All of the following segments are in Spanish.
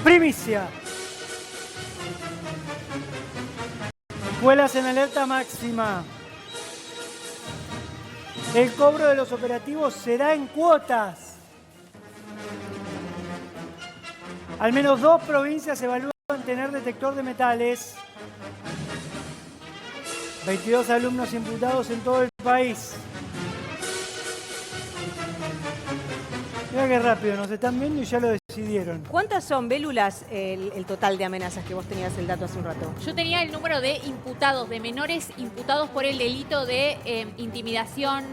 Primicia. Escuelas en alerta máxima. El cobro de los operativos será en cuotas. Al menos 2 provincias evalúan tener detector de metales. 22 alumnos imputados en todo el país. Mira qué rápido, nos están viendo y ya lo decidieron. ¿Cuántas son, Bélulas, el total de amenazas que vos tenías el dato hace un rato? Yo tenía el número de imputados, de menores imputados por el delito de intimidación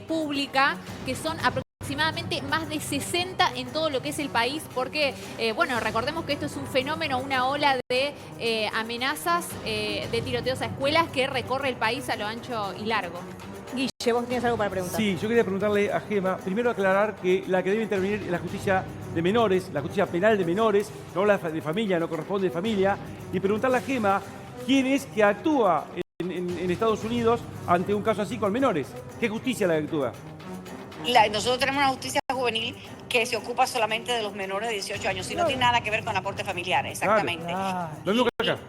pública, que son aproximadamente más de 60 en todo lo que es el país, porque, bueno, recordemos que esto es un fenómeno, una ola de amenazas, de tiroteos a escuelas que recorre el país a lo ancho y largo. Guille, vos tenías algo para preguntar. Sí, yo quería preguntarle a Gema, primero aclarar que la que debe intervenir es la justicia de menores, la justicia penal de menores, no habla de familia, no corresponde de familia, y preguntarle a Gema quién es que actúa en Estados Unidos ante un caso así con menores. ¿Qué justicia la que actúa? Nosotros tenemos una justicia juvenil que se ocupa solamente de los menores de 18 años, y no tiene nada que ver con aporte familiar, exactamente. Claro. Lo mismo que acá.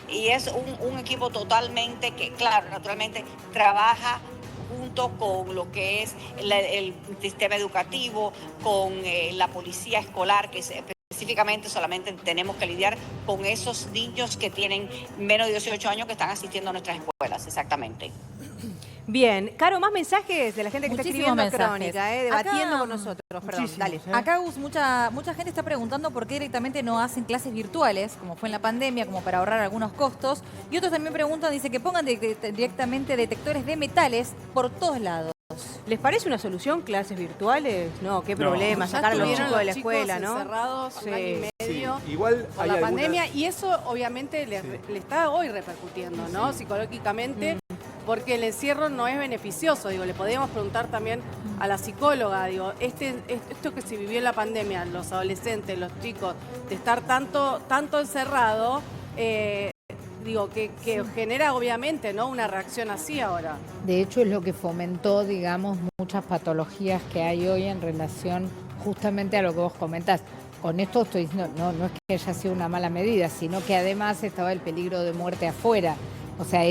Y es un equipo totalmente que, claro, naturalmente trabaja junto con lo que es el sistema educativo, con la policía escolar, que específicamente solamente tenemos que lidiar con esos niños que tienen menos de 18 años que están asistiendo a nuestras escuelas, exactamente. Bien, Caro, más mensajes de la gente que Muchísimos está escribiendo mensajes. Crónica, debatiendo Acá, con nosotros. Perdón, dale. Acá mucha gente está preguntando por qué directamente no hacen clases virtuales, como fue en la pandemia, como para ahorrar algunos costos. Y otros también preguntan, dice que pongan directamente detectores de metales por todos lados. ¿Les parece una solución clases virtuales? No, qué problema, sacar a los chicos de la escuela, ¿no? Encerrados un año y medio igual por la pandemia, y eso obviamente le está hoy repercutiendo, ¿no? Psicológicamente, porque el encierro no es beneficioso. Digo, le podríamos preguntar también a la psicóloga, digo, esto que se vivió en la pandemia, los adolescentes, los chicos, de estar tanto encerrado, digo, que genera obviamente, ¿no?, una reacción así ahora. De hecho, es lo que fomentó, digamos, muchas patologías que hay hoy en relación justamente a lo que vos comentás. Con esto estoy diciendo, no es que haya sido una mala medida, sino que además estaba el peligro de muerte afuera. O sea,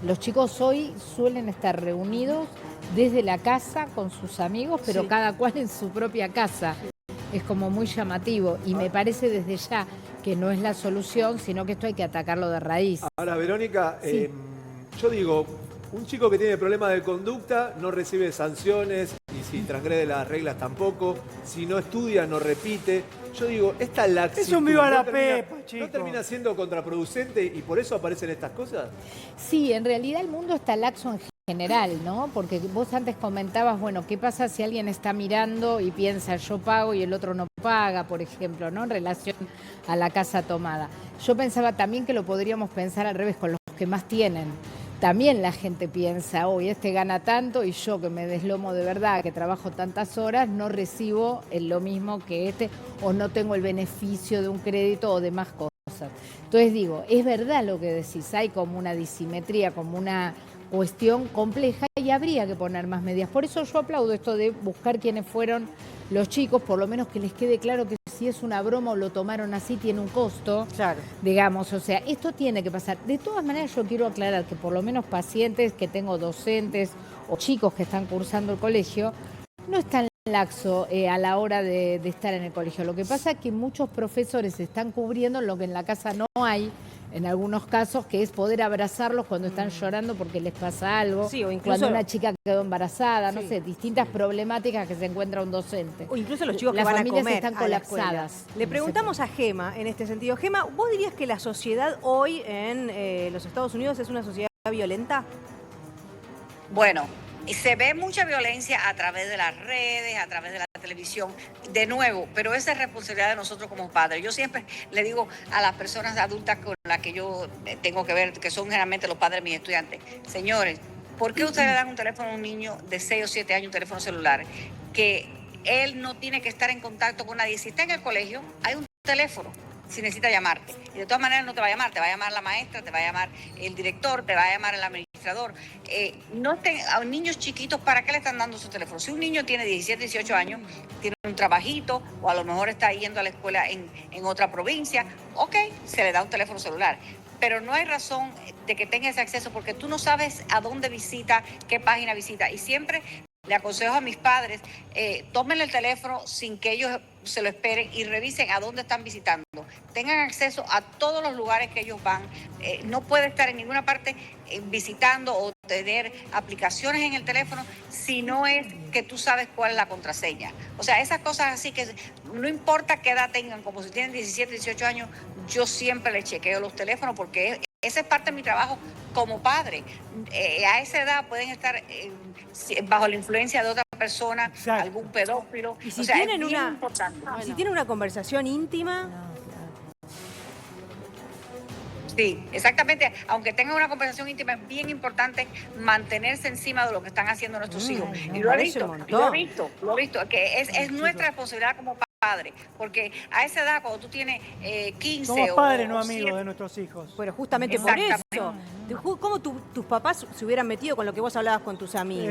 los chicos hoy suelen estar reunidos desde la casa con sus amigos, pero cada cual en su propia casa. Es como muy llamativo y me parece desde ya que no es la solución, sino que esto hay que atacarlo de raíz. Ahora, Verónica, yo digo, un chico que tiene problemas de conducta no recibe sanciones, y si transgrede las reglas tampoco, si no estudia no repite. Yo digo, esta laxitud... Es un viva la pepa, chico. ¿No termina siendo contraproducente y por eso aparecen estas cosas? Sí, en realidad el mundo está laxo en general, ¿no? Porque vos antes comentabas, bueno, ¿qué pasa si alguien está mirando y piensa yo pago y el otro no paga, por ejemplo, ¿no? En relación a la casa tomada. Yo pensaba también que lo podríamos pensar al revés con los que más tienen. También la gente piensa, hoy este gana tanto y yo que me deslomo de verdad, que trabajo tantas horas, no recibo lo mismo que este o no tengo el beneficio de un crédito o demás cosas. Entonces digo, es verdad lo que decís, hay como una disimetría, como una cuestión compleja y habría que poner más medidas. Por eso yo aplaudo esto de buscar quiénes fueron los chicos, por lo menos que les quede claro que si es una broma o lo tomaron así, tiene un costo, digamos, o sea, esto tiene que pasar. De todas maneras, yo quiero aclarar que por lo menos pacientes que tengo, docentes o chicos que están cursando el colegio, no están laxo a la hora de estar en el colegio. Lo que pasa es que muchos profesores están cubriendo lo que en la casa no hay, en algunos casos, que es poder abrazarlos cuando están llorando porque les pasa algo, sí, o incluso cuando una chica quedó embarazada, no sé, distintas problemáticas que se encuentra un docente. O incluso los chicos que Las van a familias comer están a la escuela. colapsadas. Le preguntamos a Gema en este sentido. Gema, ¿vos dirías que la sociedad hoy en los Estados Unidos es una sociedad violenta? Bueno, se ve mucha violencia a través de las redes, a través de la televisión, de nuevo, pero esa es responsabilidad de nosotros como padres. Yo siempre le digo a las personas adultas con las que yo tengo que ver, que son generalmente los padres de mis estudiantes, señores, ¿por qué ustedes le dan un teléfono a un niño de 6 o 7 años, un teléfono celular, que él no tiene que estar en contacto con nadie? Si está en el colegio, hay un teléfono. si necesita llamarte. Y de todas maneras no te va a llamar, te va a llamar la maestra, te va a llamar el director, te va a llamar el administrador. A niños chiquitos, ¿para qué le están dando su teléfono? Si un niño tiene 17, 18 años, tiene un trabajito o a lo mejor está yendo a la escuela en otra provincia, ok, se le da un teléfono celular. Pero no hay razón de que tenga ese acceso porque tú no sabes a dónde visita, qué página visita. Y siempre le aconsejo a mis padres, tómenle el teléfono sin que ellos se lo esperen y revisen a dónde están visitando. Tengan acceso a todos los lugares que ellos van. No puede estar en ninguna parte visitando o tener aplicaciones en el teléfono si no es que tú sabes cuál es la contraseña. O sea, esas cosas así que no importa qué edad tengan, como si tienen 17, 18 años, yo siempre les chequeo los teléfonos porque esa es parte de mi trabajo como padre. A esa edad pueden estar bajo la influencia de otra persona, Exacto. algún pedófilo. Y si o sea, tienen es bien una, importante. si tienen una conversación íntima, Sí, exactamente. Aunque tengan una conversación íntima, es bien importante mantenerse encima de lo que están haciendo nuestros hijos. no, Y lo he parece visto, un montón. lo he visto, que es nuestra responsabilidad como padre, porque a esa edad, cuando tú tienes 15 Somos o padres, no 7, amigos de nuestros hijos. pero justamente por Exactamente. eso. ¿Cómo tus papás se hubieran metido con lo que vos hablabas con tus amigos?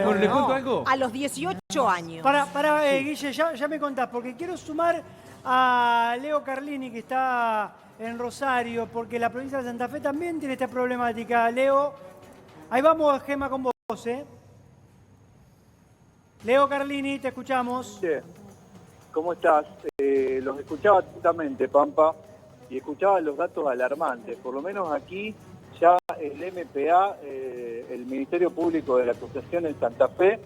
Bueno, ¿le cuento algo? A los 18 años. Para Guille, ya me contás, porque quiero sumar a Leo Carlini, que está en Rosario, porque la provincia de Santa Fe también tiene esta problemática. Leo, ahí vamos, Gema, con vos, ¿eh? Leo Carlini, te escuchamos. ¿Cómo estás? Los escuchaba atentamente, Pampa, y escuchaba los datos alarmantes. Por lo menos aquí ya el MPA, el Ministerio Público de la Acusación en Santa Fe,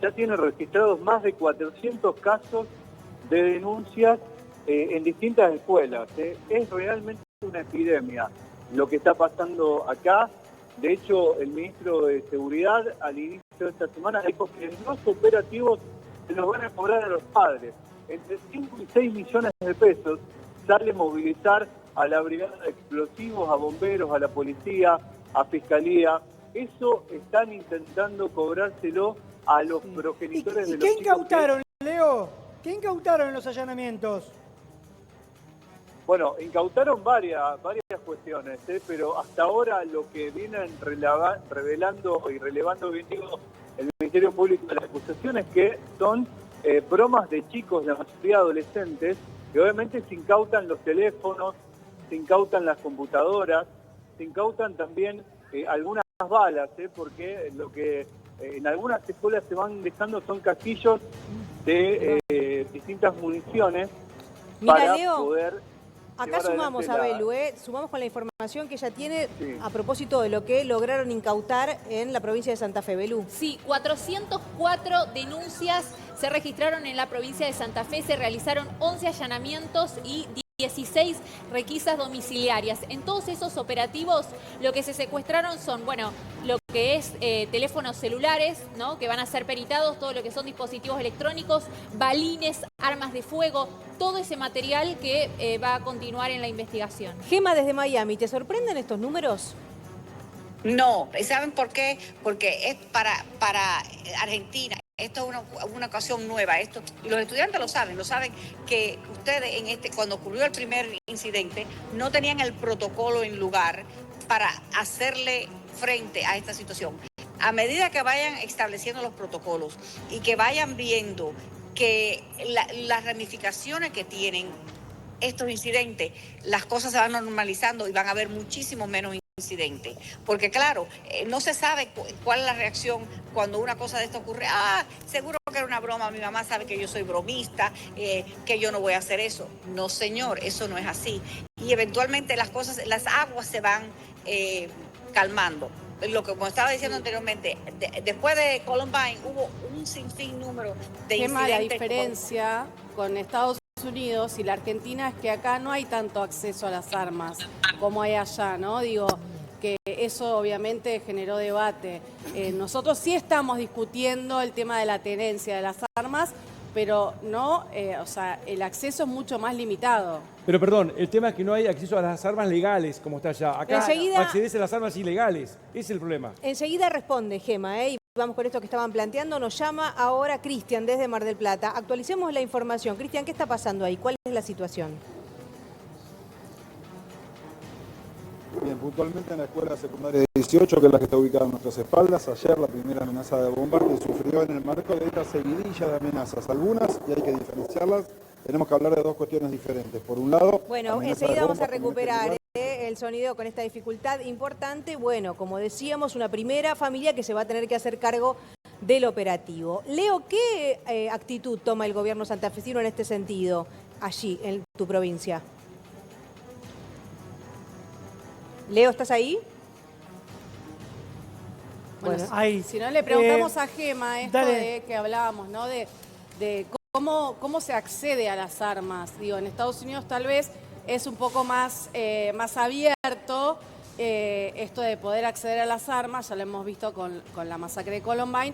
ya tiene registrados más de 400 casos de denuncias en distintas escuelas. Es realmente una epidemia lo que está pasando acá. De hecho, el ministro de Seguridad al inicio de esta semana dijo que los operativos se los van a cobrar a los padres. Entre 5 y 6 millones de pesos sale movilizar a la brigada de explosivos, a bomberos, a la policía, a fiscalía. Eso están intentando cobrárselo a los progenitores de los ¿Qué chicos. incautaron, Leo? ¿Qué incautaron en los allanamientos? Bueno, incautaron varias cuestiones, pero hasta ahora lo que vienen revelando y relevando, bien digo, el Ministerio Público de la Acusación es que son bromas de chicos, la mayoría adolescentes, que obviamente se incautan los teléfonos, se incautan las computadoras, se incautan también algunas balas, porque lo que en algunas escuelas se van dejando son casquillos de distintas municiones. Mira, para Leo, poder acá llevar sumamos a adelante Belu, sumamos con la información que ella tiene Sí. a propósito de lo que lograron incautar en la provincia de Santa Fe. Belu. Sí, 404 denuncias se registraron en la provincia de Santa Fe, se realizaron 11 allanamientos y 16 requisas domiciliarias. En todos esos operativos lo que se secuestraron son, bueno, lo que es teléfonos celulares, ¿no? Que van a ser peritados, todo lo que son dispositivos electrónicos, balines, armas de fuego, todo ese material que va a continuar en la investigación. Gema desde Miami, ¿te sorprenden estos números? No, ¿saben por qué? Porque es para Argentina. Esto es una ocasión nueva. Esto, y los estudiantes lo saben que ustedes cuando ocurrió el primer incidente no tenían el protocolo en lugar para hacerle frente a esta situación. A medida que vayan estableciendo los protocolos y que vayan viendo que las ramificaciones que tienen estos incidentes, las cosas se van normalizando y van a haber muchísimo menos incidentes. Porque claro, no se sabe cuál es la reacción cuando una cosa de esto ocurre. Seguro que era una broma, mi mamá sabe que yo soy bromista, que yo no voy a hacer eso. No, señor, eso no es así. Y eventualmente las aguas se van calmando. Lo que como estaba diciendo anteriormente, después de Columbine hubo un sinfín número de Gema, incidentes. la diferencia con Estados Unidos y la Argentina es que acá no hay tanto acceso a las armas como hay allá, ¿no? Digo, que eso obviamente generó debate. Nosotros sí estamos discutiendo el tema de la tenencia de las armas, pero no, o sea, el acceso es mucho más limitado. Pero perdón, el tema es que no hay acceso a las armas legales como está allá. Acá Enseguida- accedes a las armas ilegales. Ese es el problema. Enseguida responde Gema, y vamos con esto que estaban planteando. Nos llama ahora Cristian desde Mar del Plata. Actualicemos la información. Cristian, ¿qué está pasando ahí? ¿Cuál es la situación? Bien, puntualmente en la escuela secundaria 18, que es la que está ubicada a nuestras espaldas, ayer la primera amenaza de bomba que sufrió en el marco de esta seguidilla de amenazas. Algunas, y hay que diferenciarlas, tenemos que hablar de dos cuestiones diferentes. Por un lado... Bueno, enseguida vamos a recuperar el sonido con esta dificultad importante. Bueno, como decíamos, una primera familia que se va a tener que hacer cargo del operativo. Leo, ¿qué actitud toma el gobierno santafesino en este sentido, allí, en tu provincia? Leo, ¿estás ahí? Bueno, ahí. Si no, le preguntamos a Gema esto de que hablábamos, ¿no? De cómo se accede a las armas. Digo, en Estados Unidos tal vez es un poco más abierto esto de poder acceder a las armas, ya lo hemos visto con la masacre de Columbine,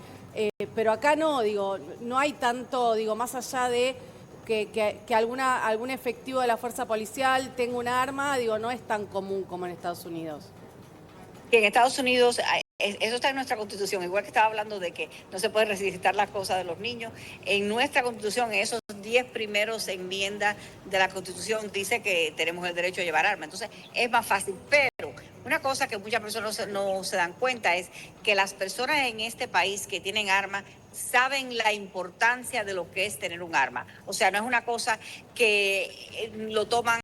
pero acá no, digo, no hay tanto, digo, más allá de que algún efectivo de la fuerza policial tenga un arma, digo, no es tan común como en Estados Unidos. Que en Estados Unidos, eso está en nuestra Constitución, igual que estaba hablando de que no se puede requisitar las cosas de los niños. En nuestra Constitución, en esos 10 primeros enmiendas de la Constitución, dice que tenemos el derecho a llevar armas. Entonces, es más fácil. Pero una cosa que muchas personas no se dan cuenta es que las personas en este país que tienen armas saben la importancia de lo que es tener un arma. O sea, no es una cosa que lo toman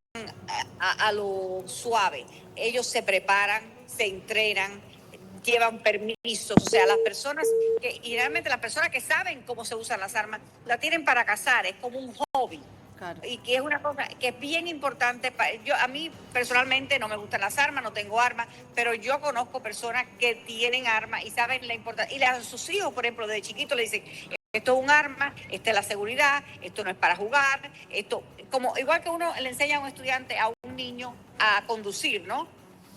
a lo suave. Ellos se preparan, se entrenan, llevan permisos. O sea, las personas y realmente las personas que saben cómo se usan las armas, la tienen para cazar, es como un hobby. Claro. Y que es una cosa que es bien importante. A mí personalmente no me gustan las armas, no tengo armas, pero yo conozco personas que tienen armas y saben la importancia. Y a sus hijos, por ejemplo, desde chiquitos le dicen, esto es un arma, esta es la seguridad, esto no es para jugar, esto, como igual que uno le enseña a un estudiante, a un niño a conducir, ¿no?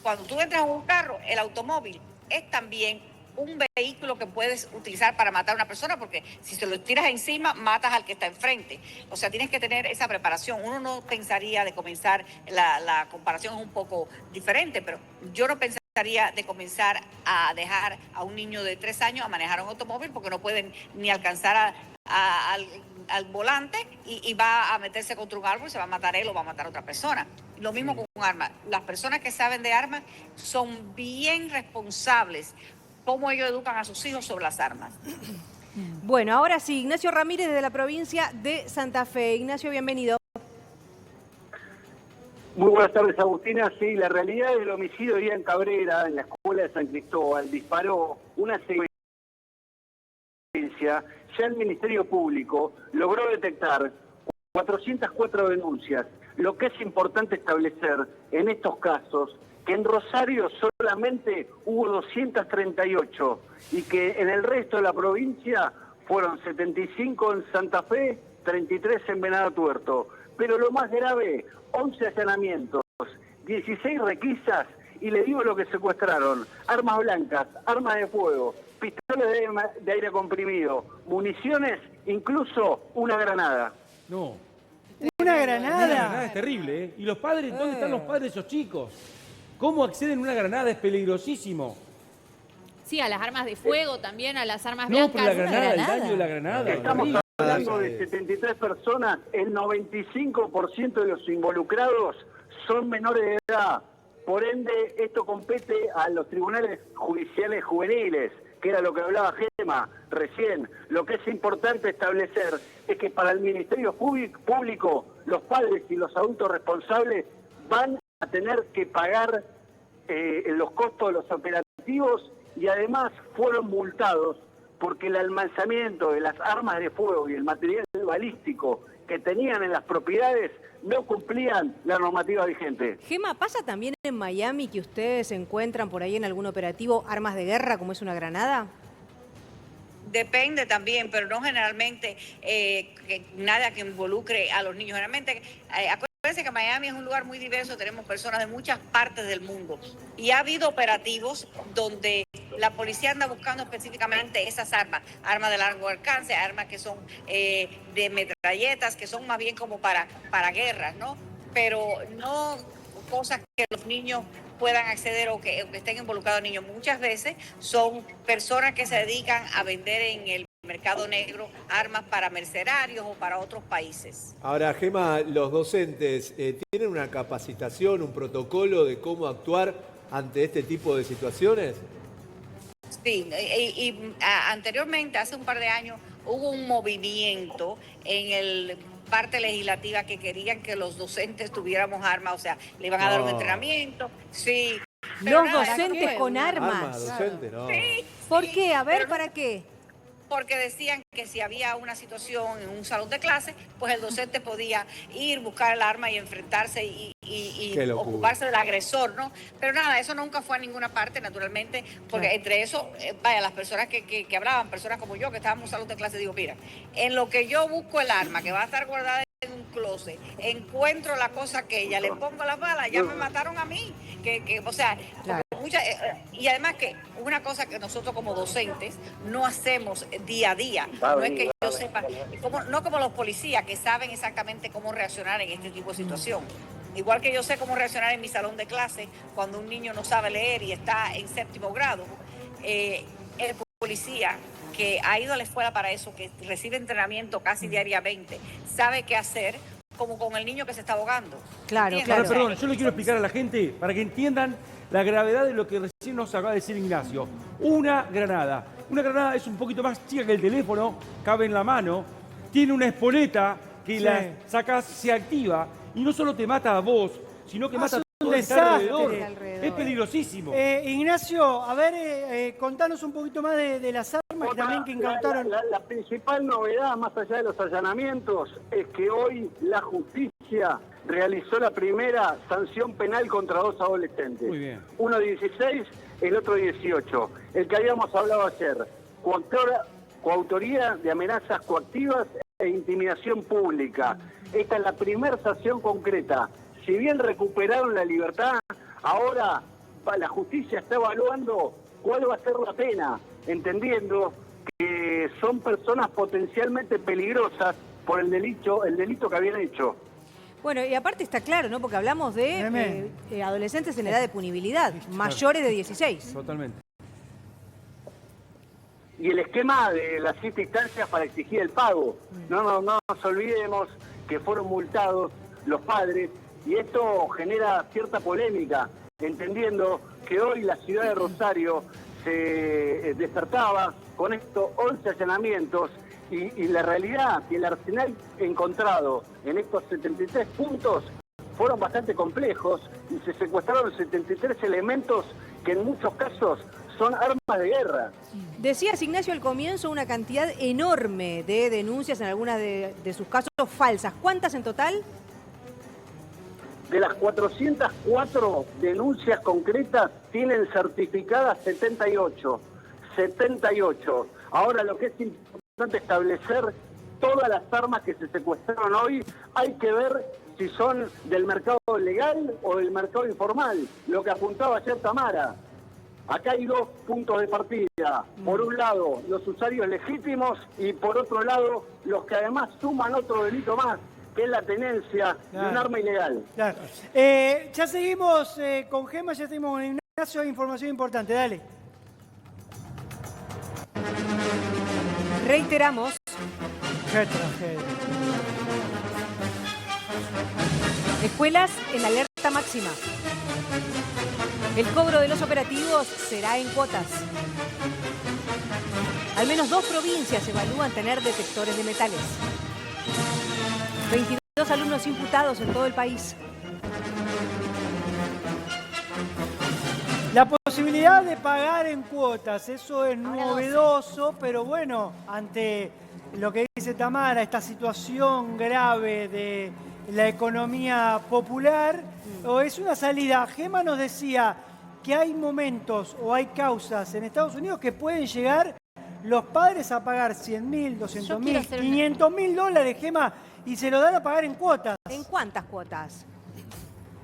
Cuando tú entras en un carro, el automóvil es también un vehículo que puedes utilizar para matar a una persona, porque si se lo tiras encima, matas al que está enfrente. O sea, tienes que tener esa preparación. Uno no pensaría de comenzar, la comparación es un poco diferente, pero yo no pensaría de comenzar a dejar a un niño de 3 años a manejar un automóvil, porque no pueden ni alcanzar al volante y va a meterse contra un árbol y se va a matar él o va a matar a otra persona. Lo mismo con un arma. Las personas que saben de armas son bien responsables cómo ellos educan a sus hijos sobre las armas. Bueno, ahora sí, Ignacio Ramírez de la provincia de Santa Fe. Ignacio, bienvenido. Muy buenas tardes, Agustina. Sí, la realidad del homicidio de Ian Cabrera en la escuela de San Cristóbal disparó una secuencia. Ya el Ministerio Público logró detectar 404 denuncias. Lo que es importante establecer en estos casos que en Rosario solamente hubo 238 y que en el resto de la provincia fueron 75 en Santa Fe, 33 en Venado Tuerto. Pero lo más grave, 11 allanamientos, 16 requisas y le digo lo que secuestraron: armas blancas, armas de fuego, pistolas de aire comprimido, municiones, incluso una granada. No. ¿Una granada? Una granada es terrible, ¿eh? ¿Y los padres? ¿Dónde están los padres de esos chicos? ¿Cómo acceden a una granada? Es peligrosísimo. Sí, a las armas de fuego también, a las armas No, blancas. pero la granada, el daño de la granada. Estamos hablando de 73 personas, el 95% de los involucrados son menores de edad. Por ende, esto compete a los tribunales judiciales juveniles, que era lo que hablaba Gema recién. Lo que es importante establecer es que para el Ministerio Público, los padres y los adultos responsables van a tener que pagar los costos de los operativos y además fueron multados porque el almacenamiento de las armas de fuego y el material balístico que tenían en las propiedades no cumplían la normativa vigente. Gema, ¿pasa también en Miami que ustedes encuentran por ahí en algún operativo armas de guerra como es una granada? Depende también, pero no generalmente nada que involucre a los niños. Generalmente, acuérdense que Miami es un lugar muy diverso, tenemos personas de muchas partes del mundo y ha habido operativos donde la policía anda buscando específicamente esas armas, armas de largo alcance, armas que son de metralletas, que son más bien como para guerras, ¿no? Pero no cosas que los niños puedan acceder o que estén involucrados niños. Muchas veces son personas que se dedican a vender en el mercado negro armas para mercenarios o para otros países. Ahora, Gema, los docentes tienen una capacitación, un protocolo de cómo actuar ante este tipo de situaciones? Sí, anteriormente, hace un par de años, hubo un movimiento en el parte legislativa que querían que los docentes tuviéramos armas, o sea, le iban a dar un entrenamiento, sí. Pero Los nada, docentes con armas. Armas, docente, no. Sí, ¿Por sí, qué? A ver, pero ¿para qué? porque decían que si había una situación en un salón de clase, pues el docente podía ir, buscar el arma y enfrentarse y Qué locura. ocuparse del agresor, ¿no? Pero nada, eso nunca fue a ninguna parte, naturalmente, porque entre eso, vaya, las personas que hablaban, personas como yo, que estábamos en un salón de clase, digo, mira, en lo que yo busco el arma, que va a estar guardada en un closet, encuentro la cosa aquella, le pongo las balas, ya me mataron a mí, o sea, Claro. y además que una cosa que nosotros como docentes no hacemos día a día, no es que yo sepa, no como los policías que saben exactamente cómo reaccionar en este tipo de situación. Igual que yo sé cómo reaccionar en mi salón de clase cuando un niño no sabe leer y está en 7º grado, el policía que ha ido a la escuela para eso, que recibe entrenamiento casi diariamente, sabe qué hacer, como con el niño que se está ahogando. Claro, ¿Entiendes? claro. Ahora, perdón, yo le quiero explicar a la gente para que entiendan la gravedad de lo que recién nos acaba de decir Ignacio. Una granada es un poquito más chica que el teléfono, cabe en la mano, tiene una espoleta que la sacás, se activa y no solo te mata a vos, sino que mata a todo el que está alrededor. Es peligrosísimo. Ignacio, a ver, contanos un poquito más de las armas que también que incautaron. La principal novedad, más allá de los allanamientos, es que hoy la justicia realizó la primera sanción penal contra 2 adolescentes. Muy bien. Uno 16, el otro 18. El que habíamos hablado ayer. Coautoría de amenazas coactivas e intimidación pública. Esta es la primera sanción concreta. Si bien recuperaron la libertad, ahora la justicia está evaluando cuál va a ser la pena, entendiendo que son personas potencialmente peligrosas por el delito que habían hecho. Bueno, y aparte está claro, ¿no? Porque hablamos de adolescentes en edad de punibilidad, mayores de 16. Totalmente. Y el esquema de las 7 instancias para exigir el pago. No nos olvidemos que fueron multados los padres y esto genera cierta polémica, entendiendo que hoy la ciudad de Rosario se despertaba con estos 11 allanamientos y la realidad que el arsenal encontrado en estos 73 puntos fueron bastante complejos y se secuestraron 73 elementos que en muchos casos son armas de guerra. Decías, Ignacio, al comienzo una cantidad enorme de denuncias en algunas de sus casos falsas. ¿Cuántas en total? De las 404 denuncias concretas tienen certificadas 78. 78. Ahora lo que es importante establecer, todas las armas que se secuestraron hoy, hay que ver si son del mercado legal o del mercado informal. Lo que apuntaba ayer Tamara. Acá hay 2 puntos de partida. Por un lado, los usuarios legítimos y por otro lado, los que además suman otro delito más, que es la tenencia de un arma ilegal. Claro. Ya seguimos con Gema, ya seguimos con Ignacio, hay información importante, dale. Reiteramos. Qué tragedia. Escuelas en alerta máxima. El cobro de los operativos será en cuotas. Al menos 2 provincias evalúan tener detectores de metales. 22 alumnos imputados en todo el país. La posibilidad de pagar en cuotas, eso es novedoso, pero bueno, ante lo que dice Tamara, esta situación grave de la economía popular, o es una salida. Gema nos decía que hay momentos o hay causas en Estados Unidos que pueden llegar los padres a pagar 100.000, 200.000, 500.000 dólares, Gema, y se lo dan a pagar en cuotas. ¿En cuántas cuotas?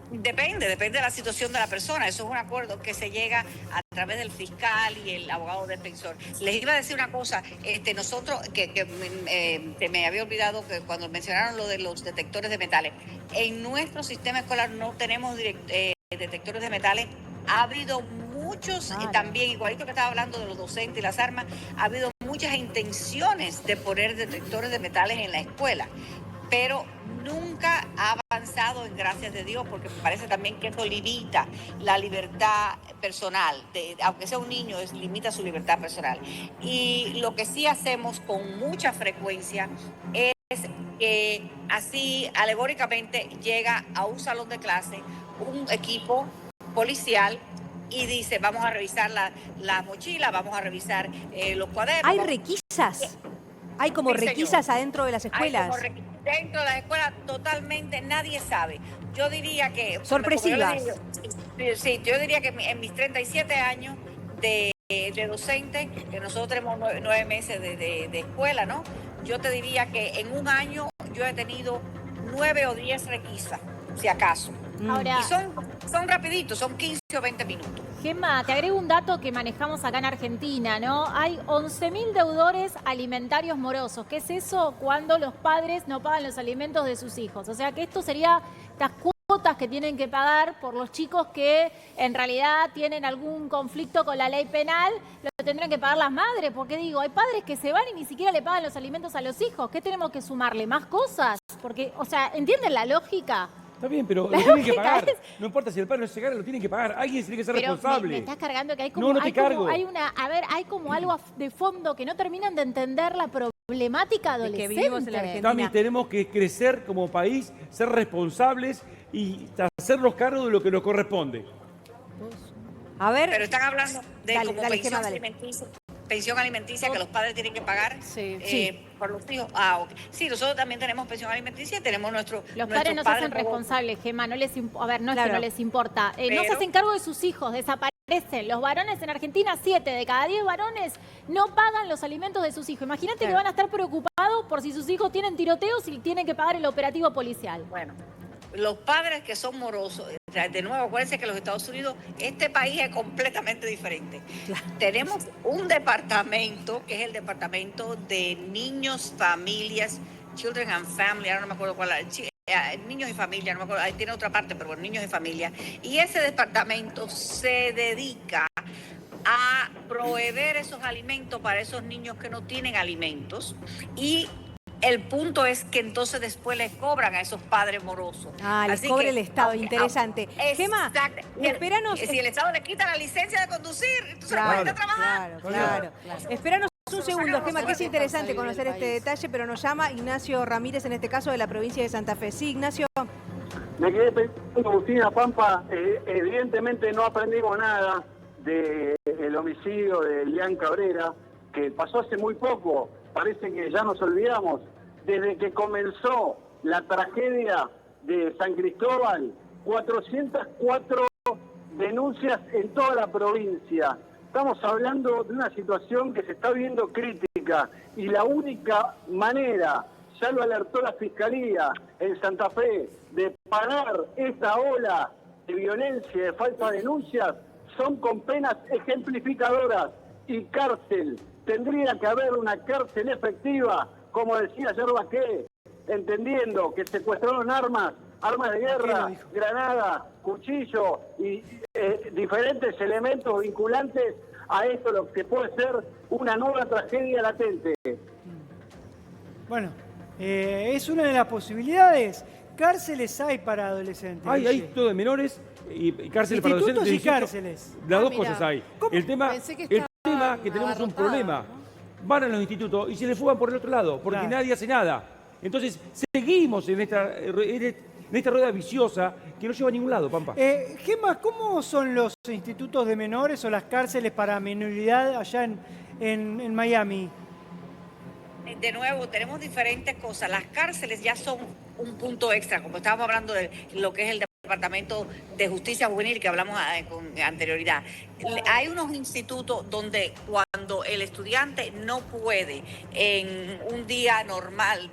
Depende de la situación de la persona. Eso es un acuerdo que se llega a través del fiscal y el abogado defensor. Les iba a decir una cosa, nosotros, que me había olvidado que cuando mencionaron lo de los detectores de metales, en nuestro sistema escolar no tenemos detectores de metales. Ha habido muchos, también, igualito que estaba hablando de los docentes y las armas, ha habido muchas intenciones de poner detectores de metales en la escuela. pero nunca ha avanzado en gracias de Dios, porque me parece también que eso limita la libertad personal, aunque sea un niño, limita su libertad personal. Y lo que sí hacemos con mucha frecuencia es que así alegóricamente llega a un salón de clase un equipo policial y dice, vamos a revisar la mochila, vamos a revisar los cuadernos. ¿Hay requisas? ¿Hay como Sí, señor. requisas adentro de las escuelas? Dentro de las escuelas totalmente nadie sabe. Yo diría que... Sorpresivas. Sí, yo diría que en mis 37 años de docente, que nosotros tenemos 9 meses de escuela, ¿no? Yo te diría que en un año yo he tenido 9 o 10 requisas, si acaso. Ahora, Y son rapiditos, son 15 o 20 minutos. Gemma, te agrego un dato que manejamos acá en Argentina, ¿no? Hay 11.000 deudores alimentarios morosos. ¿Qué es eso? Cuando los padres no pagan los alimentos de sus hijos. O sea que esto sería estas cuotas que tienen que pagar por los chicos que en realidad tienen algún conflicto con la ley penal, lo tendrán que pagar las madres. Porque digo, hay padres que se van y ni siquiera le pagan los alimentos a los hijos. ¿Qué tenemos que sumarle? ¿Más cosas? Porque, o sea, ¿entienden la lógica? Está bien, pero La lo tienen que lógica pagar. es- No importa si el padre no se carga, lo tienen que pagar. Alguien tiene que ser Pero responsable. me estás cargando que hay como, No, no te hay como- cargo. hay una, a ver, hay como algo de fondo que no terminan de entender la problemática De que adolescente. vivimos en la Argentina. Tami, tenemos que crecer como país, ser responsables y hacernos cargo de lo que nos corresponde. A ver, Pero están hablando de Dale, como dale, pensión Gemma, dale. alimenticia. Pensión alimenticia que los padres tienen que pagar Sí. por los hijos. Ah, ok. Sí, nosotros también tenemos pensión alimenticia, tenemos Los nuestros padres no se hacen padres responsables, Gemma, no les a ver, no es Claro. que no les importa. No se Pero- hacen cargo de sus hijos, desaparecen. Los varones en Argentina, 7 de cada 10 varones no pagan los alimentos de sus hijos. Imagínate que Claro. van a estar preocupados por si sus hijos tienen tiroteos y tienen que pagar el operativo policial. Bueno, los padres que son morosos, de nuevo, acuérdense que los Estados Unidos, este país es completamente diferente. Tenemos un departamento, que es el departamento de niños, familias, Children and Family, ahora no me acuerdo cuál era, niños y familia, no me acuerdo, ahí tiene otra parte, pero bueno, niños y familia. Y ese departamento se dedica a proveer esos alimentos para esos niños que no tienen alimentos y el punto es que entonces después les cobran a esos padres morosos. les Así cobra que, el Estado, aunque- interesante. Gemma, Exacto. Y espéranos. si el Estado le quita la licencia de conducir, entonces no Claro, puede trabajar. claro. Espéranos un segundo, Gemma, que es interesante salir del conocer este país. detalle, pero nos llama Ignacio Ramírez, en este caso de la provincia de Santa Fe. Sí, Ignacio. Me quedé pensando, Agustina Pampa, evidentemente no aprendimos nada del homicidio de Elian Cabrera, que pasó hace muy poco, parece que ya nos olvidamos. Desde que comenzó la tragedia de San Cristóbal, 404 denuncias en toda la provincia. Estamos hablando de una situación que se está viendo crítica y la única manera, ya lo alertó la Fiscalía en Santa Fe, de parar esta ola de violencia y de falsas denuncias son con penas ejemplificadoras y cárcel. Tendría que haber una cárcel efectiva, como decía ayer Baqué, entendiendo que secuestraron armas de guerra, granadas, cuchillo y diferentes elementos vinculantes a esto, lo que puede ser una nueva tragedia latente. Bueno, es una de las posibilidades. Cárceles hay para adolescentes. Hay Guille. todo de menores y cárceles para Institutos adolescentes. y de 18. cárceles. Las dos mira. cosas hay. ¿Cómo? El tema Pensé que es estaban que tenemos un abarrotadas, problema. Van a los institutos y se les fugan por el otro lado, porque Claro. nadie hace nada. Entonces, seguimos en esta rueda viciosa que no lleva a ningún lado, Pampa. Gemma, ¿cómo son los institutos de menores o las cárceles para minoridad allá en Miami? De nuevo, tenemos diferentes cosas. Las cárceles ya son un punto extra, como estábamos hablando de lo que es el Departamento de Justicia Juvenil que hablamos con anterioridad. Hay unos institutos donde cuando el estudiante no puede en un día normal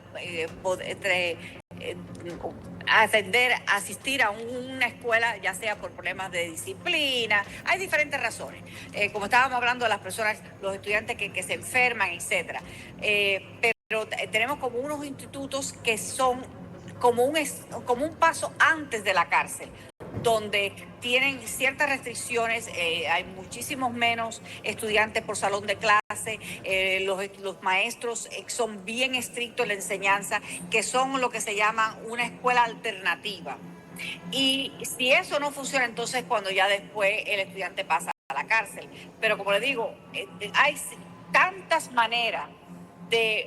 asistir a una escuela, ya sea por problemas de disciplina, hay diferentes razones. Como estábamos hablando de las personas, los estudiantes que se enferman, etcétera. Pero tenemos como unos institutos que son como un paso antes de la cárcel. donde tienen ciertas restricciones, hay muchísimos menos estudiantes por salón de clase, los maestros son bien estrictos en la enseñanza, que son lo que se llama una escuela alternativa. Y si eso no funciona, entonces cuando ya después el estudiante pasa a la cárcel. Pero como le digo, hay tantas maneras de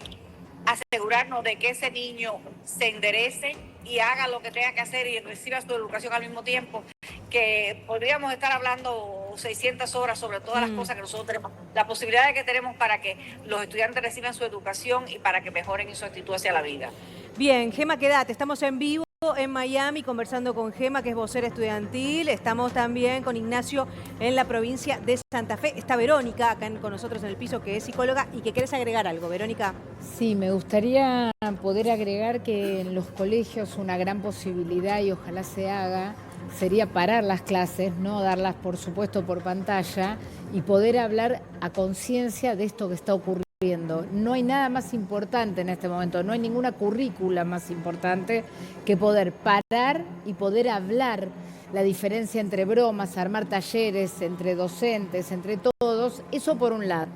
asegurarnos de que ese niño se enderece y haga lo que tenga que hacer y reciba su educación al mismo tiempo, que podríamos estar hablando 600 horas sobre todas las cosas que nosotros tenemos, la posibilidad que tenemos para que los estudiantes reciban su educación y para que mejoren su actitud hacia la vida. Bien, Gema, quédate, estamos en vivo en Miami conversando con Gema, que es vocera estudiantil. Estamos también con Ignacio en la provincia de Santa Fe. Está Verónica acá con nosotros en el piso, que es psicóloga y que querés agregar algo, Verónica. Sí, me gustaría poder agregar que en los colegios una gran posibilidad, y ojalá se haga, sería parar las clases, no darlas por supuesto por pantalla, y poder hablar a conciencia de esto que está ocurriendo. No hay nada más importante en este momento, no hay ninguna currícula más importante que poder parar y poder hablar la diferencia entre bromas, armar talleres entre docentes, entre todos, eso por un lado.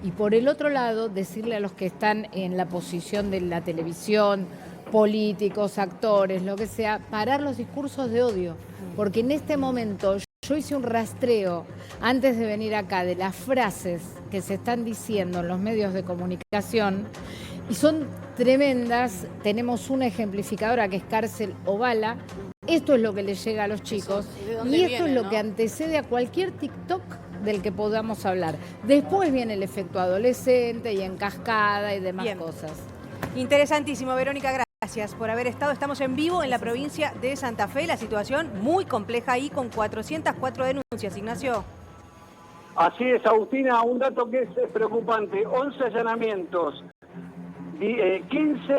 Y por el otro lado, decirle a los que están en la posición de la televisión, políticos, actores, lo que sea, parar los discursos de odio, porque en este momento yo hice un rastreo antes de venir acá de las frases que se están diciendo en los medios de comunicación y son tremendas. Tenemos una ejemplificadora que es cárcel o bala. Esto es lo que les llega a los chicos y esto es lo que antecede a cualquier TikTok del que podamos hablar. Después viene el efecto adolescente y en cascada y demás cosas. Interesantísimo, Verónica, gracias por haber estado. Estamos en vivo en la provincia de Santa Fe. La situación muy compleja ahí con 404 denuncias. Ignacio. Así es, Agustina, un dato que es preocupante. 11 allanamientos, 15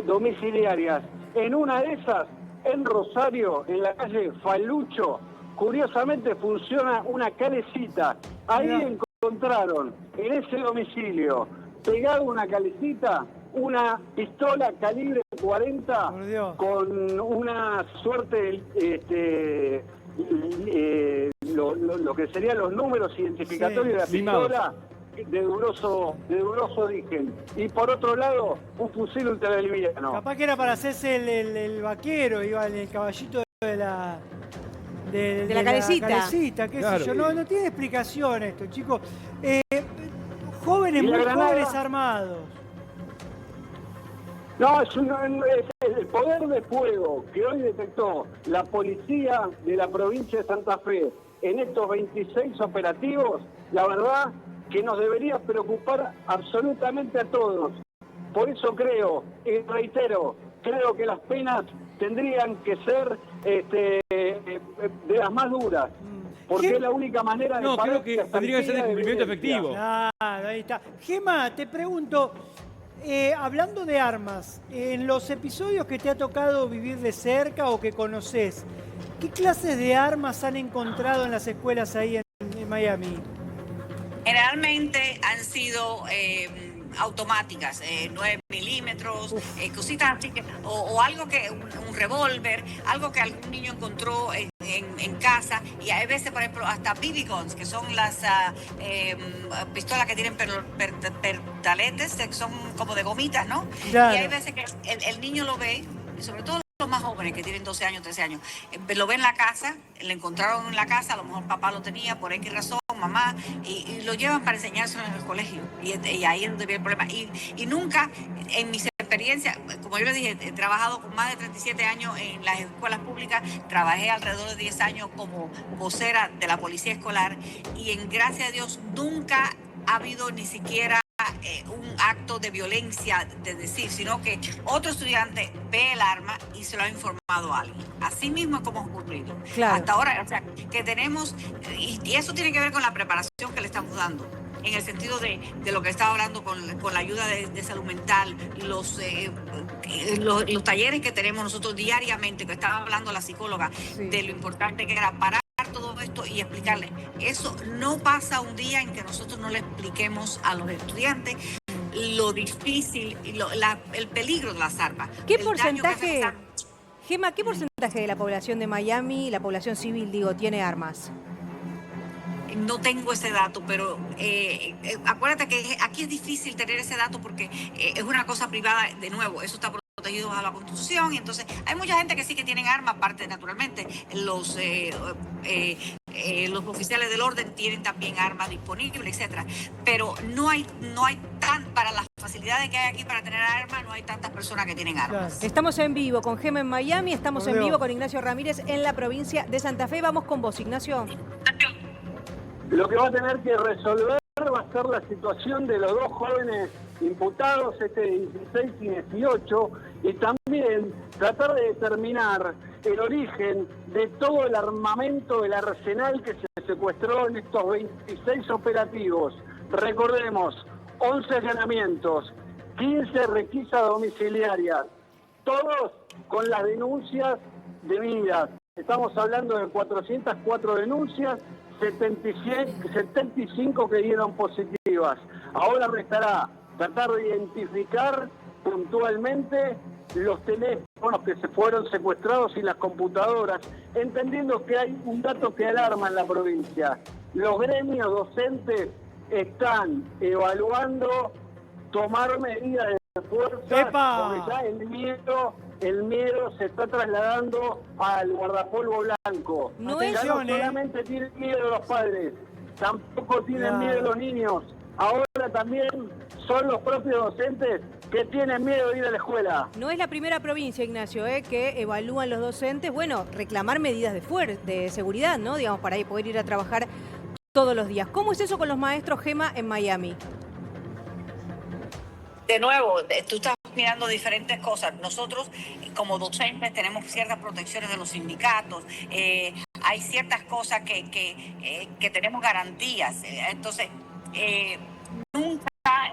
domiciliarias. En una de esas, en Rosario, en la calle Falucho, curiosamente funciona una calecita. Ahí encontraron en ese domicilio, pegado una calecita, una pistola calibre 40 con una suerte, lo que serían los números identificatorios de la pistola de dudoso origen. Y por otro lado, un fusil ultraliviano. Capaz que era para hacerse el vaquero, iba en el caballito de la... De la calecita, qué sé yo. No tiene explicación esto, chicos. Jóvenes, muy jóvenes armados. No, es el poder de fuego que hoy detectó la policía de la provincia de Santa Fe en estos 26 operativos, la verdad que nos debería preocupar absolutamente a todos. Por eso creo, y reitero, creo que las penas tendrían que ser de las más duras. Porque es la única manera de parar. No, creo que tendría que ser de cumplimiento efectivo. Claro, ahí está. Gema, te pregunto, hablando de armas, en los episodios que te ha tocado vivir de cerca o que conoces, ¿qué clases de armas han encontrado en las escuelas ahí en Miami? Generalmente han sido automáticas, 9 milímetros, cositas así, o algo que, un revólver, algo que algún niño encontró en casa, y hay veces, por ejemplo, hasta BB guns, que son las pistolas que tienen perdaletes, que son como de gomitas, ¿no? Claro. Y hay veces que el niño lo ve, y sobre todo los más jóvenes que tienen 12 años, 13 años, lo ven en la casa, lo encontraron en la casa, a lo mejor papá lo tenía por X razón, mamá, y lo llevan para enseñárselo en el colegio, y ahí es donde viene el problema. Y nunca, en mis experiencias, como yo les dije, he trabajado con más de 37 años en las escuelas públicas, trabajé alrededor de 10 años como vocera de la policía escolar, y en gracias a Dios nunca ha habido ni siquiera un acto de violencia, de decir, sino que otro estudiante ve el arma y se lo ha informado a alguien. Así mismo es como ha ocurrido. Claro. Hasta ahora, o sea, que tenemos, y eso tiene que ver con la preparación que le estamos dando, en el sentido de lo que estaba hablando con la ayuda de salud mental, los talleres que tenemos nosotros diariamente, que estaba hablando la psicóloga, de lo importante que era parar todo esto y explicarle. Eso no pasa un día en que nosotros no le expliquemos a los estudiantes lo difícil y el peligro de las armas. ¿Qué porcentaje, Gema, ¿qué porcentaje de la población de Miami, la población civil, digo, tiene armas? No tengo ese dato, pero acuérdate que aquí es difícil tener ese dato porque es una cosa privada, de nuevo, eso está protegido bajo la Constitución, y entonces hay mucha gente que sí que tienen armas, aparte naturalmente los oficiales del orden tienen también armas disponibles, etcétera, pero no hay para las facilidades que hay aquí para tener armas, no hay tantas personas que tienen armas. Claro. Estamos en vivo con Gema en Miami, estamos en vivo con Ignacio Ramírez en la provincia de Santa Fe. Vamos con vos, Ignacio. Lo que va a tener que resolver va a ser la situación de los dos jóvenes imputados, de 16 y 18, y también tratar de determinar el origen de todo el armamento, el arsenal que se secuestró en estos 26 operativos. Recordemos, 11 allanamientos, 15 requisas domiciliarias, todos con las denuncias debidas. Estamos hablando de 404 denuncias, 75 que dieron positivas. Ahora restará tratar de identificar puntualmente los teléfonos que se fueron secuestrados y las computadoras, entendiendo que hay un dato que alarma en la provincia. Los gremios docentes están evaluando tomar medidas de fuerza, porque ya el miedo se está trasladando al guardapolvo blanco. Ya no solamente tienen miedo los padres, tampoco tienen miedo los niños. Ahora también son los propios docentes que tienen miedo de ir a la escuela. No es la primera provincia, Ignacio, que evalúan los docentes, bueno, reclamar medidas de seguridad, ¿no? Digamos, para poder ir a trabajar todos los días. ¿Cómo es eso con los maestros, Gema, en Miami? De nuevo, tú estás mirando diferentes cosas. Nosotros, como docentes, tenemos ciertas protecciones de los sindicatos. Hay ciertas cosas que tenemos garantías. Entonces, nunca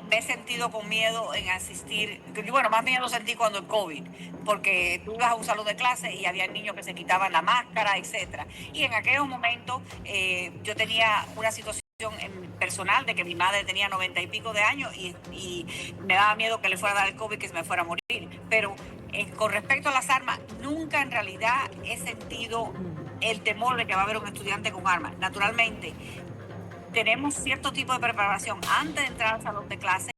me he sentido con miedo en asistir. Bueno, más miedo sentí cuando el COVID, porque tú ibas a un salón de clase y había niños que se quitaban la máscara, etcétera. Y en aquellos momentos yo tenía una situación personal de que mi madre tenía 90 y pico de años y me daba miedo que le fuera a dar el COVID, que se me fuera a morir. Pero con respecto a las armas, nunca en realidad he sentido el temor de que va a haber un estudiante con armas. Naturalmente, tenemos cierto tipo de preparación antes de entrar al salón de clase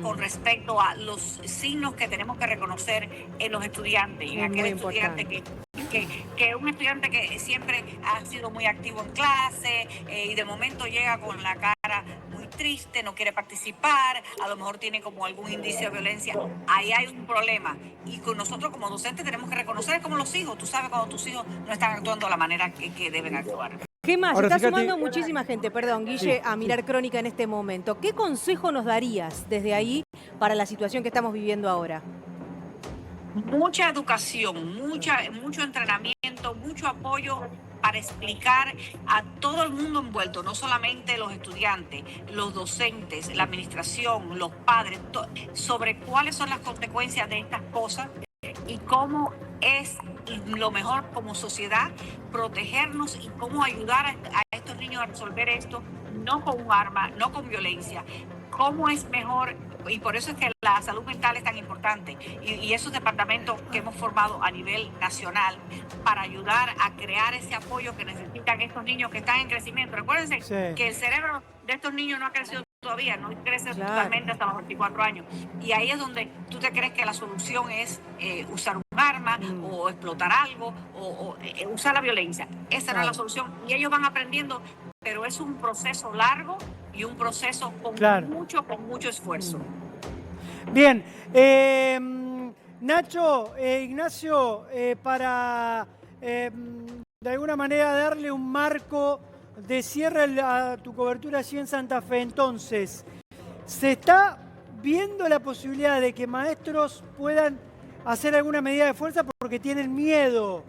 con respecto a los signos que tenemos que reconocer en los estudiantes. En aquel estudiante que un estudiante que siempre ha sido muy activo en clase y de momento llega con la cara muy triste, no quiere participar, a lo mejor tiene como algún indicio de violencia. Ahí hay un problema. Y con nosotros como docentes tenemos que reconocer como los hijos. Tú sabes cuando tus hijos no están actuando de la manera que deben actuar. Gema, se está sumando muchísima gente, perdón, Guille, a mirar Crónica en este momento. ¿Qué consejo nos darías desde ahí para la situación que estamos viviendo ahora? Mucha educación, mucho entrenamiento, mucho apoyo para explicar a todo el mundo envuelto, no solamente los estudiantes, los docentes, la administración, los padres, sobre cuáles son las consecuencias de estas cosas y cómo es lo mejor como sociedad protegernos y cómo ayudar a estos niños a resolver esto, no con un arma, no con violencia. ¿Cómo es mejor? Y por eso es que la salud mental es tan importante. Y esos departamentos que hemos formado a nivel nacional para ayudar a crear ese apoyo que necesitan estos niños que están en crecimiento. Recuérdense que el cerebro de estos niños no ha crecido todavía, no crece totalmente hasta los 24 años. Y ahí es donde tú te crees que la solución es usar un arma o explotar algo o usar la violencia. Esa no es la solución. Y ellos van aprendiendo, pero es un proceso largo y un proceso con mucho esfuerzo. Bien, Nacho, Ignacio, para de alguna manera darle un marco de cierre a tu cobertura allí en Santa Fe, entonces, ¿se está viendo la posibilidad de que maestros puedan hacer alguna medida de fuerza porque tienen miedo?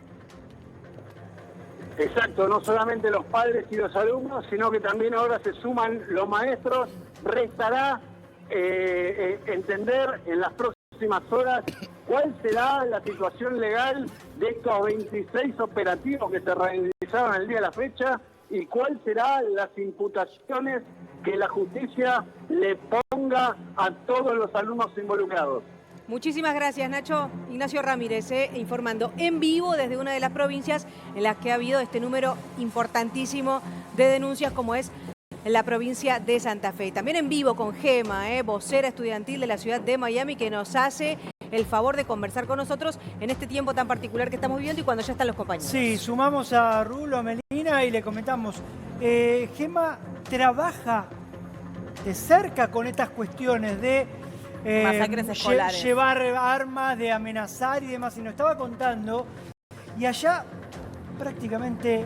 Exacto, no solamente los padres y los alumnos, sino que también ahora se suman los maestros. Restará entender en las próximas horas cuál será la situación legal de estos 26 operativos que se realizaron el día de la fecha y cuál serán las imputaciones que la justicia le ponga a todos los alumnos involucrados. Muchísimas gracias, Nacho. Ignacio Ramírez, informando en vivo desde una de las provincias en las que ha habido este número importantísimo de denuncias, como es en la provincia de Santa Fe. También en vivo con Gema, vocera estudiantil de la ciudad de Miami, que nos hace el favor de conversar con nosotros en este tiempo tan particular que estamos viviendo y cuando ya están los compañeros. Sí, sumamos a Rulo, a Melina y le comentamos. Gema trabaja de cerca con estas cuestiones de masacres escolares, llevar armas, de amenazar y demás. Y nos estaba contando, y allá prácticamente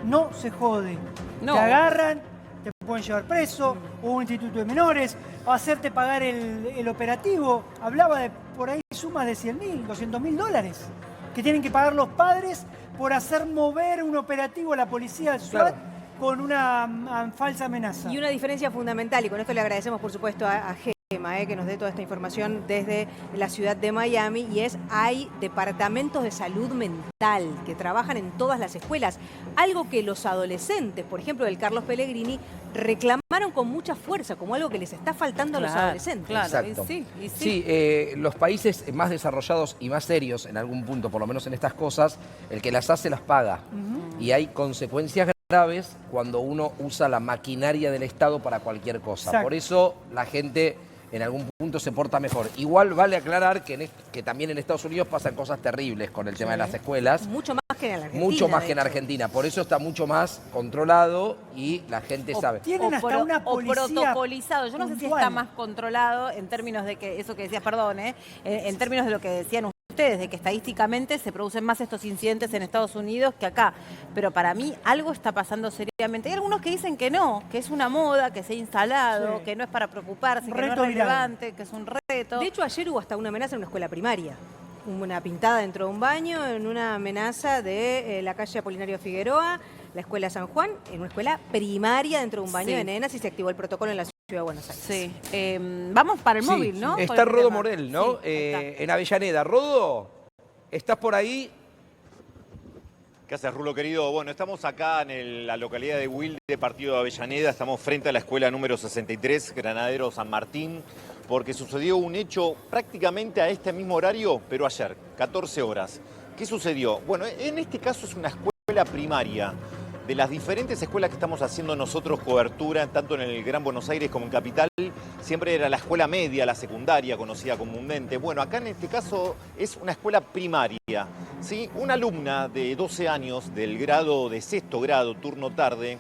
no se jode. No. Te agarran, te pueden llevar preso, o un instituto de menores, o hacerte pagar el operativo. Hablaba de por ahí sumas de $100.000, $200.000 que tienen que pagar los padres por hacer mover un operativo a la policía del SWAT con una falsa amenaza. Y una diferencia fundamental, y con esto le agradecemos por supuesto a Gema, que nos dé toda esta información desde la ciudad de Miami, y hay departamentos de salud mental que trabajan en todas las escuelas, algo que los adolescentes, por ejemplo del Carlos Pellegrini, reclamaron con mucha fuerza, como algo que les está faltando a los adolescentes. Claro, Exacto. sí. Los países más desarrollados y más serios en algún punto, por lo menos en estas cosas, el que las hace las paga. Y hay consecuencias graves cuando uno usa la maquinaria del Estado para cualquier cosa. Exacto. Por eso la gente en algún punto se porta mejor. Igual vale aclarar que también en Estados Unidos pasan cosas terribles con el tema de las escuelas. Mucho más que en Argentina. Mucho más que en Argentina. Por eso está mucho más controlado y la gente sabe. Tienen hasta una policía protocolizado. Yo no sé si puntual. está más controlado en términos de que, eso que decías, perdón, en términos de lo que decían ustedes, de que estadísticamente se producen más estos incidentes en Estados Unidos que acá. Pero para mí algo está pasando seriamente. Hay algunos que dicen que no, que es una moda, que se ha instalado, que no es para preocuparse, que no es relevante, que es un reto. De hecho, ayer hubo hasta una amenaza en una escuela primaria. Una pintada dentro de un baño, en una amenaza de la calle Apolinario Figueroa, la escuela San Juan, en una escuela primaria dentro de un baño de nenas, y se activó el protocolo en la ciudad de Buenos Aires. Sí. Vamos para el móvil, ¿no? Está Rodo Morel, ¿no? En Avellaneda. Rodo, ¿estás por ahí? ¿Qué haces, Rulo, querido? Bueno, estamos acá en la localidad de Wilde, partido de Avellaneda. Estamos frente a la escuela número 63, Granadero San Martín, porque sucedió un hecho prácticamente a este mismo horario, pero ayer, 14 horas. ¿Qué sucedió? Bueno, en este caso es una escuela primaria. De las diferentes escuelas que estamos haciendo nosotros cobertura, tanto en el Gran Buenos Aires como en Capital, siempre era la escuela media, la secundaria, conocida comúnmente. Bueno, acá en este caso es una escuela primaria, ¿sí? Una alumna de 12 años del grado de 6º grado, turno tarde,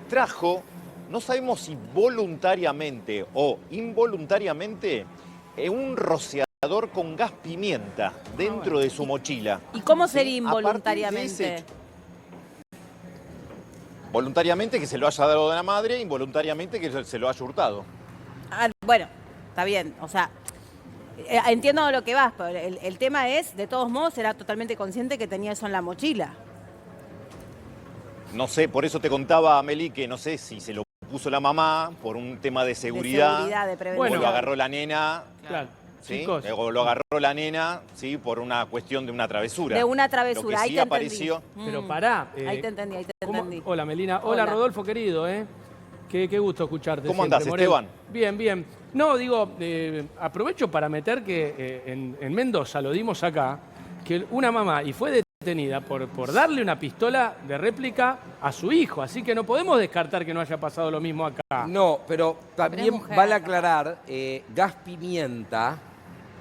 trajo, no sabemos si voluntariamente o involuntariamente, un rociador con gas pimienta dentro de su mochila. ¿Y cómo sería ¿Sí? involuntariamente? Voluntariamente que se lo haya dado de la madre, involuntariamente que se lo haya hurtado. Bueno, está bien, o sea, entiendo a lo que vas, pero el tema es, de todos modos, era totalmente consciente que tenía eso en la mochila. No sé, por eso te contaba, Meli, que no sé si se lo puso la mamá por un tema de seguridad. De seguridad, de prevención. O lo agarró la nena. Claro. ¿Sí? Chicos. O lo agarró la nena, ¿sí? Por una cuestión de una travesura. De una travesura, Lo que ahí sí te apareció. entendí. Pero pará. Ahí te entendí, entendí. Hola, Melina. Hola, Rodolfo, querido, Qué gusto escucharte. ¿Cómo siempre, andás, Morel. Esteban? Bien, bien. No, digo, aprovecho para meter que en Mendoza, lo dimos acá, que una mamá, y fue detenida por darle una pistola de réplica a su hijo. Así que no podemos descartar que no haya pasado lo mismo acá. No, pero también mujer. vale aclarar, gas pimienta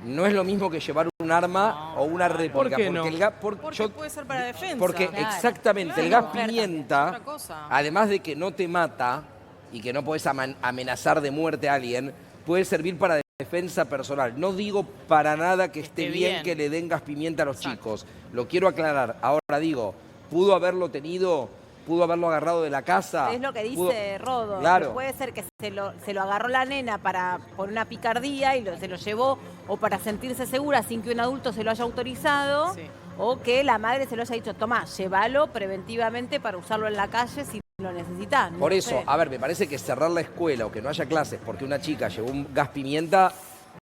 no es lo mismo que llevar un arma o una réplica. ¿Por qué porque no? el gas, Porque puede ser para defensa. Porque Claro. exactamente, Claro. el gas Otra pimienta, cosa. además de que no te mata y que no podés amenazar de muerte a alguien, puede servir para defensa personal. No digo para nada que esté bien que le den gas pimienta a los chicos. Lo quiero aclarar. Ahora digo, pudo haberlo tenido, pudo haberlo agarrado de la casa. Es lo que pudo- dice Rodo. Claro. Que puede ser que se lo agarró la nena por una picardía y se lo llevó, o para sentirse segura sin que un adulto se lo haya autorizado, o que la madre se lo haya dicho, toma, llévalo preventivamente para usarlo en la calle si lo necesitas. Por eso, a ver, me parece que cerrar la escuela o que no haya clases porque una chica llevó un gas pimienta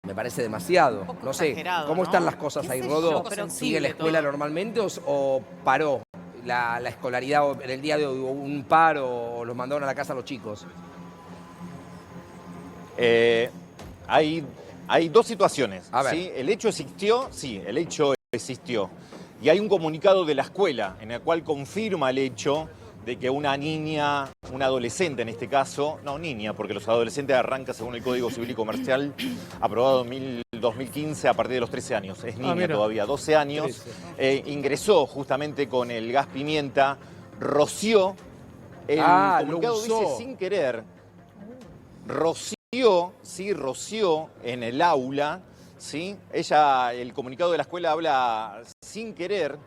me parece demasiado. No sé, exagerado, ¿cómo ¿no? están las cosas ¿Qué ahí, sé Rodo? yo? Pero ¿Sigue la sensible escuela todo. normalmente o paró la escolaridad o en el día de hoy? ¿Hubo un paro o los mandaron a la casa a los chicos? Hay hay dos situaciones. A ver. ¿Sí? ¿El hecho existió? Sí, el hecho existió. Y hay un comunicado de la escuela en el cual confirma el hecho de que una niña, una adolescente en este caso, no niña, porque los adolescentes arrancan según el Código Civil y Comercial, aprobado en 2015 a partir de los 13 años. Es niña todavía, 12 años. Ingresó justamente con el gas pimienta, roció, el comunicado dice sin querer, roció en el aula, ¿sí? El comunicado de la escuela habla sin querer,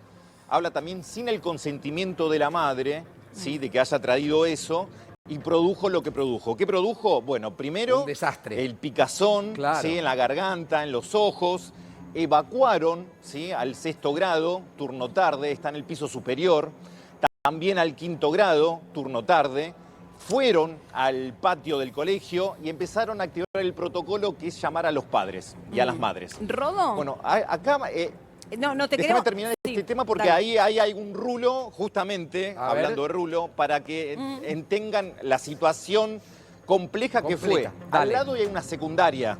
habla también sin el consentimiento de la madre, ¿sí? De que haya traído eso, y produjo lo que produjo. ¿Qué produjo? Bueno, primero, un desastre. El picazón, Claro. ¿sí? En la garganta, en los ojos. Evacuaron, ¿sí? Al 6º grado, turno tarde, está en el piso superior. También al 5º grado, turno tarde. Fueron al patio del colegio y empezaron a activar el protocolo que es llamar a los padres y a las madres. ¿Rodo? Bueno, acá... no te déjame queremos... terminar este tema porque dale. ahí hay un rulo, justamente, A hablando ver. de rulo, para que tengan la situación compleja que fue. Completa, Al dale. lado hay una secundaria.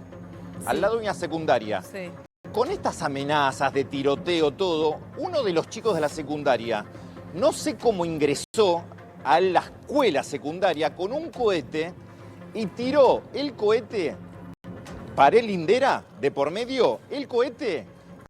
Al lado hay una secundaria. Sí. Con estas amenazas de tiroteo, todo, uno de los chicos de la secundaria, no sé cómo ingresó a la escuela secundaria con un cohete y tiró el cohete, pared lindera de por medio, el cohete